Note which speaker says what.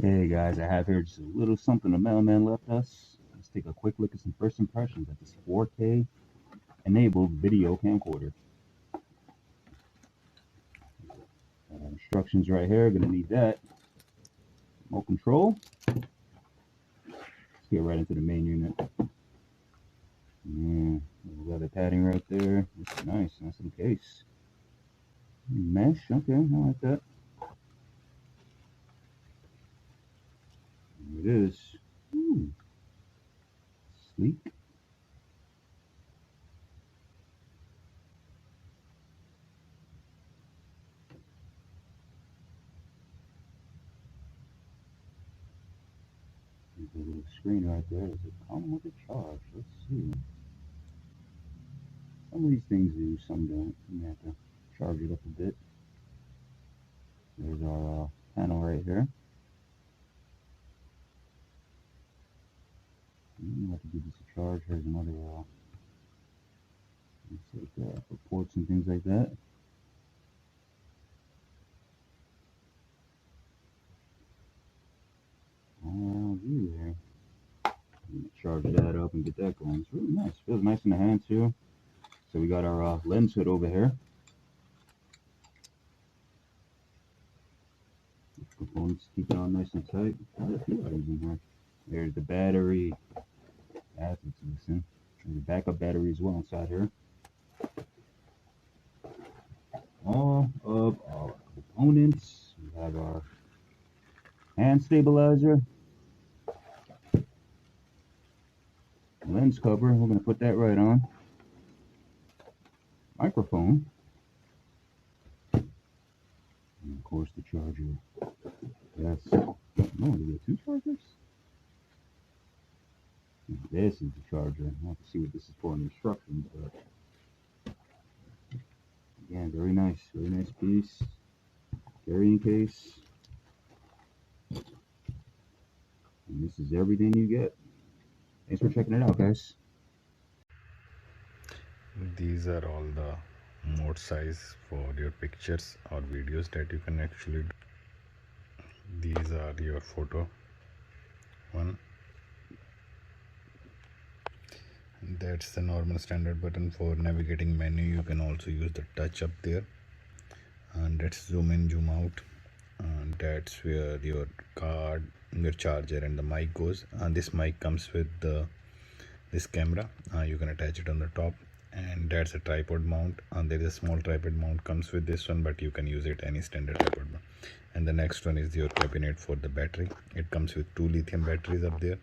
Speaker 1: Hey guys, I have here just a little something the mailman left us. Let's take a quick look at some first impressions at this 4K enabled video camcorder. Instructions right here, gonna need that. Remote control. Let's get right into the main unit. Leather padding right there. This is nice little case. Mesh, okay, I like that. There it is. Ooh. Sleek. There's a little screen right there. Does it come with a charge? Let's see. Some of these things do, some don't. You may have to charge it up a bit. There's our panel right here. You have to give this a charge. Here's another for ports and things like that. All around view there. I'm gonna charge that up and get that going. It's really nice. Feels nice in the hand too. So we got our lens hood over here. Components keep it on nice and tight. There's a few items in here. There's the battery. That's what's missing. There's a backup battery as well inside here. All of our components. We have our hand stabilizer, lens cover. We're going to put that right on. Microphone. And of course the charger. Yes. No, we get two chargers. This is the charger. I'll have to see what this is for in the instructions, but again, very nice piece. Carrying case. And this is everything you get. Thanks for checking it out, guys.
Speaker 2: These are all the mode size for your pictures or videos that you can actually do. These are your photo one. That's the normal standard button. For navigating menu, you can also use the touch up there. And let's zoom in, zoom out. And that's where your card, your charger and the mic goes. And this mic comes with this camera. You can attach it on the top. And that's a tripod mount, and there is a small tripod mount comes with this one, but you can use it any standard tripod mount. And the next one is your cabinet for the battery. It comes with 2 lithium batteries up there.